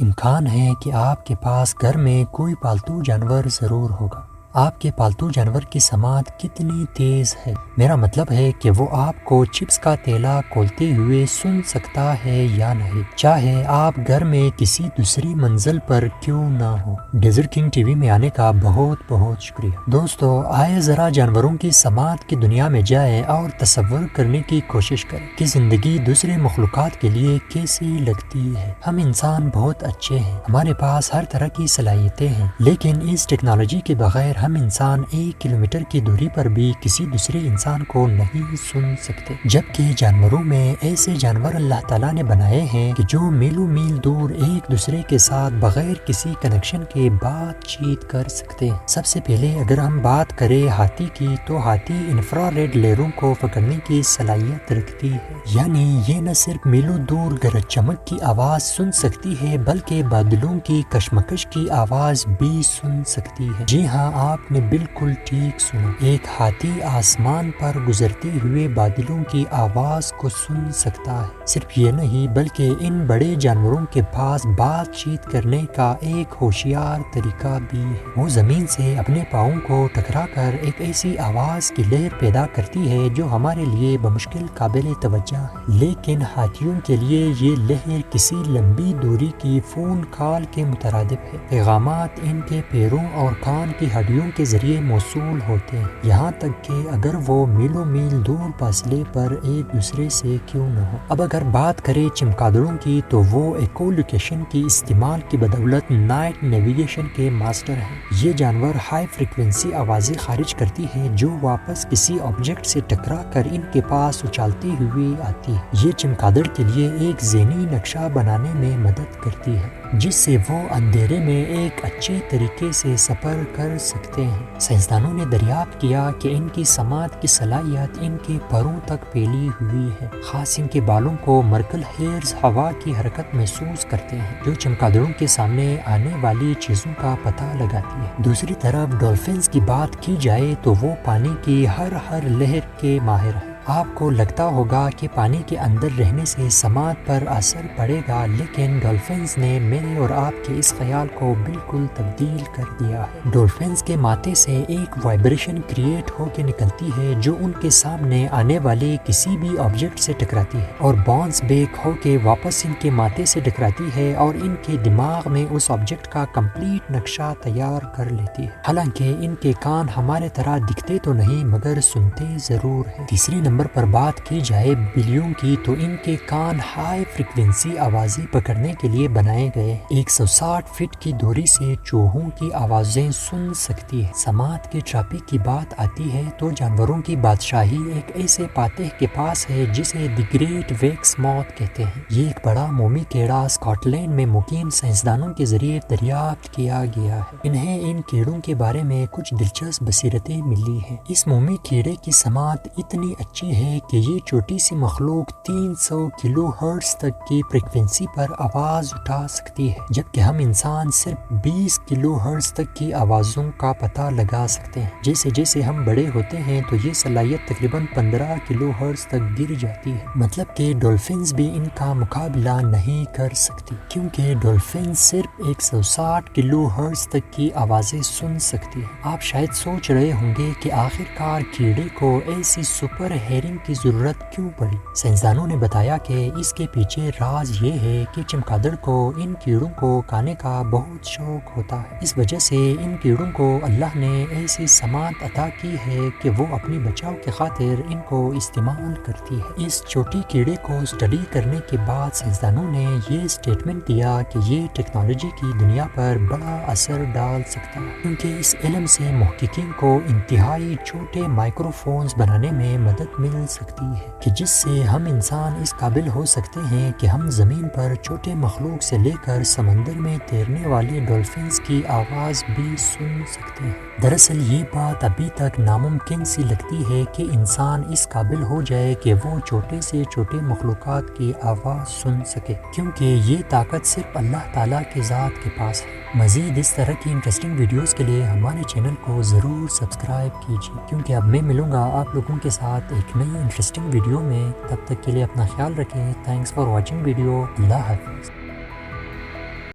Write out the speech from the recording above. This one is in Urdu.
امکان ہے کہ آپ کے پاس گھر میں کوئی پالتو جانور ضرور ہوگا۔ آپ کے پالتو جانور کی سماعت کتنی تیز ہے؟ میرا مطلب ہے کہ وہ آپ کو چپس کا تیلا کھولتے ہوئے سن سکتا ہے یا نہیں، چاہے آپ گھر میں کسی دوسری منزل پر کیوں نہ ہو۔ ڈیزرٹ کنگ ٹی وی میں آنے کا بہت بہت شکریہ۔ دوستو، آئے ذرا جانوروں کی سماعت کی دنیا میں جائیں اور تصور کرنے کی کوشش کریں کہ زندگی دوسرے مخلوقات کے لیے کیسی لگتی ہے۔ ہم انسان بہت اچھے ہیں، ہمارے پاس ہر طرح کی صلاحیتیں ہیں، لیکن اس ٹیکنالوجی کے بغیر ہم انسان 1 کلومیٹر کی دوری پر بھی کسی دوسرے انسان کو نہیں سن سکتے، جبکہ جانوروں میں ایسے جانور اللہ تعالیٰ نے بنائے ہیں کہ جو میلوں میل دور ایک دوسرے کے ساتھ بغیر کسی کنیکشن کے بات چیت کر سکتے ہیں۔ سب سے پہلے اگر ہم بات کریں ہاتھی کی، تو ہاتھی انفراریڈ لہروں کو پکڑنے کی صلاحیت رکھتی ہے، یعنی یہ نہ صرف میلوں دور گرج چمک کی آواز سن سکتی ہے بلکہ بادلوں کی کشمکش کی آواز بھی سن سکتی ہے۔ جی ہاں، آپ نے بالکل ٹھیک سنا، ایک ہاتھی آسمان پر گزرتے ہوئے بادلوں کی آواز کو سن سکتا ہے۔ صرف یہ نہیں بلکہ ان بڑے جانوروں کے پاس بات چیت کرنے کا ایک ہوشیار طریقہ بھی ہے۔ وہ زمین سے اپنے پاؤں کو ٹکرا کر ایک ایسی آواز کی لہر پیدا کرتی ہے جو ہمارے لیے بمشکل قابل توجہ ہے، لیکن ہاتھیوں کے لیے یہ لہر کسی لمبی دوری کی فون کال کے مترادف ہے۔ پیغامات ان کے پیروں اور کان کی ہڈیوں کے ذریعے موصول ہوتے ہیں، یہاں تک کہ اگر وہ میلوں میل دور فاصلے پر ایک دوسرے سے کیوں نہ ہو۔ اب اگر بات کریں چمگادڑوں کی، تو وہ ایکو لوکیشن کی استعمال کی بدولت نائٹ نیویگیشن کے ماسٹر ہیں۔ یہ جانور ہائی فریکوینسی آوازیں خارج کرتی ہے جو واپس کسی آبجیکٹ سے ٹکرا کر ان کے پاس اچھالتی ہوئی آتی ہے۔ یہ چمگادڑ کے لیے ایک ذہنی نقشہ بنانے میں مدد کرتی ہے، جس سے وہ اندھیرے میں ایک اچھے طریقے سے سفر کر سکتے ہیں۔ سائنسدانوں نے دریافت کیا کہ ان کی سماعت کی صلاحیت ان کے پروں تک پھیلی ہوئی ہے، خاص ان کے بالوں کو مرکل ہیئرز ہوا کی حرکت محسوس کرتے ہیں جو چمگادڑوں کے سامنے آنے والی چیزوں کا پتہ لگاتی ہے۔ دوسری طرف ڈولفنز کی بات کی جائے تو وہ پانی کی ہر لہر کے ماہر ہیں۔ آپ کو لگتا ہوگا کہ پانی کے اندر رہنے سے سماعت پر اثر پڑے گا، لیکن ڈولفنز نے میرے اور آپ کے اس خیال کو بالکل تبدیل کر دیا ہے۔ ڈولفنز کے ماتھے سے ایک وائبریشن کریٹ ہو کے نکلتی ہے جو ان کے سامنے آنے والے کسی بھی آبجیکٹ سے ٹکراتی ہے اور باؤنس بیک ہو کے واپس ان کے ماتھے سے ٹکراتی ہے اور ان کے دماغ میں اس آبجیکٹ کا کمپلیٹ نقشہ تیار کر لیتی ہے۔ حالانکہ ان کے کان ہمارے طرح دکھتے تو نہیں مگر سنتے ضرور ہیں۔ تیسری نمبر پر بات کی جائے بلیوں کی، تو ان کے کان ہائی فریکوینسی آوازیں پکڑنے کے لیے بنائے گئے ہیں۔ 160 فٹ کی دوری سے چوہوں کی آوازیں سن سکتی ہے۔ سماعت کے ٹراپک کی بات آتی ہے تو جانوروں کی بادشاہی ایک ایسے فاتح کے پاس ہے جسے دی گریٹ ویکس موتھ کہتے ہیں۔ یہ ایک بڑا مومی کیڑا اسکاٹ لینڈ میں مقیم سائنسدانوں کے ذریعے دریافت کیا گیا ہے۔ انہیں ان کیڑوں کے بارے میں کچھ دلچسپ بصیرتیں ملی ہیں۔ اس مومی کیڑے کی سماعت اتنی اچھی ہے کہ یہ چھوٹی سی مخلوق 300 کلو ہرٹز تک کی فریکوینسی پر آواز اٹھا سکتی ہے، جبکہ ہم انسان صرف 20 کلو ہرٹز تک کی آوازوں کا پتہ لگا سکتے ہیں۔ جیسے جیسے ہم بڑے ہوتے ہیں تو یہ صلاحیت تقریباً 15 کلو ہرٹز تک گر جاتی ہے، مطلب کہ ڈولفنز بھی ان کا مقابلہ نہیں کر سکتی، کیونکہ ڈولفنز صرف 160 کلو ہرٹز تک کی آوازیں سن سکتی ہے۔ آپ شاید سوچ رہے ہوں گے کہ آخرکار کیڑے کو ایسی سپر ہیئرنگ کی ضرورت کیوں پڑی؟ سائنسدانوں نے بتایا کہ اس کے پیچھے راز یہ ہے کہ چمگادڑ کو ان کیڑوں کو کھانے کا بہت شوق ہوتا ہے۔ اس وجہ سے ان کیڑوں کو اللہ نے ایسی سماعت عطا کی ہے کہ وہ اپنی بچاؤ کی خاطر ان کو استعمال کرتی ہے۔ اس چھوٹی کیڑے کو اسٹڈی کرنے کے بعد سائنسدانوں نے یہ اسٹیٹمنٹ دیا کہ یہ ٹیکنالوجی کی دنیا پر بڑا اثر ڈال سکتا ہے، کیونکہ اس علم سے محققین کو انتہائی چھوٹے مائکرو فونز بنانے میں مدد مل سکتی ہے کہ جس سے ہم انسان اس قابل ہو سکتے ہیں کہ ہم زمین پر چھوٹے مخلوق سے لے کر سمندر میں تیرنے والے ڈولفنز کی آواز بھی سن سکتے ہیں۔ دراصل یہ بات ابھی تک ناممکن سی لگتی ہے کہ انسان اس قابل ہو جائے کہ وہ چھوٹے سے چھوٹے مخلوقات کی آواز سن سکے، کیونکہ یہ طاقت صرف اللہ تعالیٰ کے ذات کے پاس ہے۔ مزید اس طرح کی انٹرسٹنگ ویڈیوز کے لیے ہمارے چینل کو ضرور سبسکرائب کیجیے، کیونکہ اب میں ملوں گا آپ لوگوں کے ساتھ ایک نئی انٹرسٹنگ ویڈیو میں۔ تب تک کے لیے اپنا خیال رکھیں۔ Thanks for watching video. اللہ حافظ۔